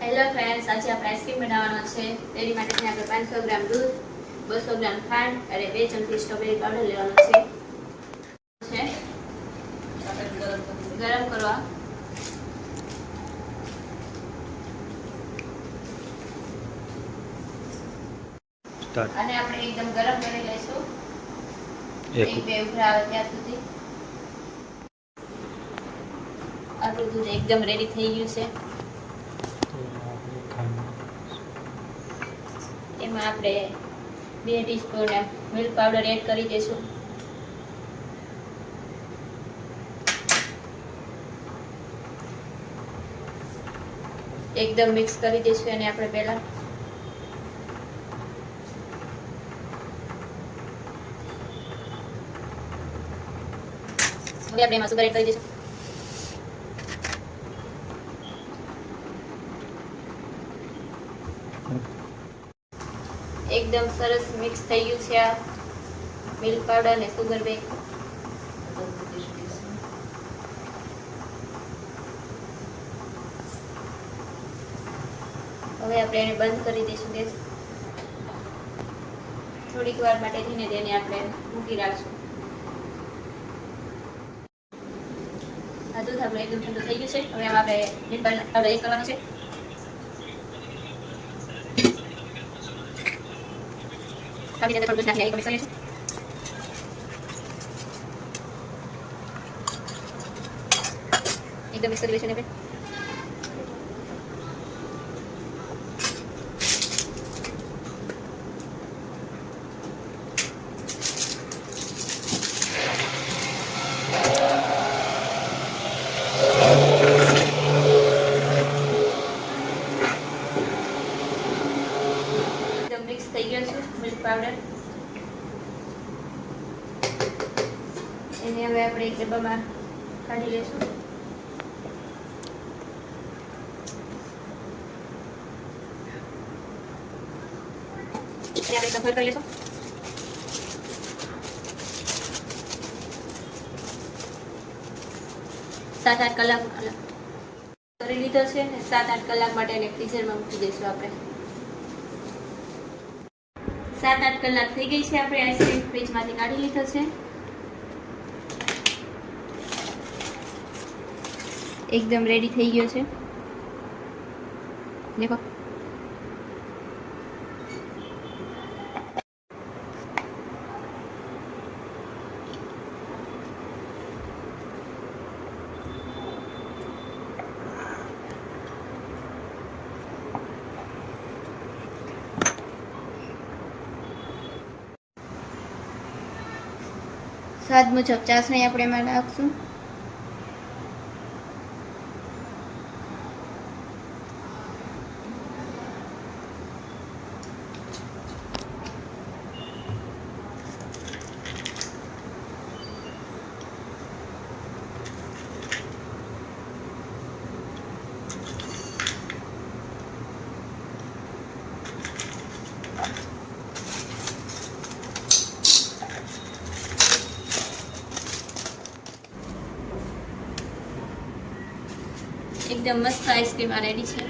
Hello friends, આજે આપણે ice cream બનાવવાનો છે. તેની માટે આપણે 500 ગ્રામ દૂધ, 200 ગ્રામ ખાંડ અને 2 ચમચી સ્ટ્રોબેરી પાવડર લેવાનો છે. ગરમ કરવા અને આપણે એકદમ ગરમ કરી લઈશું. એક બે ઉભરા આવે ત્યાં સુધી. આપણું દૂધ એકદમ રેડી થઈ ગયું છે. એમાં આપણે 2 ટીસ્પૂન મિલ્ક પાવડર એડ કરી દઈશું. એકદમ મિક્સ કરી દઈશું અને આપણે પહેલા હવે આપણે એમાં સુગર એડ કરી દઈશું. એકદમ સરસ મિક્સ થઈ ગયું છે આ મિલ્ક પાવડર અને સુગર બે. હવે આપણે એને બંધ કરી દઈશું ગેસ. થોડીક વાર માટે ધીમે તેને આપણે મૂકી રાખશું. આ દૂધ આપણે એકદમ ઠંડુ થઈ ગયું છે. હવે આમાં આપણે મિલ્ક પાવડર એડ કરવાનો છે. આપણે અંદર થોડું દૂધ નાખી મિક્સ કરીશું. એકદમ મિક્સ કરી લઈશું આપણે. મિક્સ થઈ ગયો છે મિલ્ક પાવડર. એને હવે આપણે એક ડબ્બામાં કાઢી લઈશું. આપણે સફળ કરી લઈશું. સાત આઠ કલાક કરી લીધો છે ને 7-8 કલાક માટે એને ફ્રીઝરમાં મૂકી દઈશું આપણે. 7-8 કલાક થઈ ગઈ છે. આપણે આઈસ્ક્રીમ ફ્રીજમાંથી કાઢી લીધો છે. એકદમ રેડી થઈ ગયો છે. દેખો સ્વાદ મુજબ ચાસણી આપણે એમાં નાખશું. એકદમ મસ્ત આઈસ્ક્રીમ આ રેડી છે.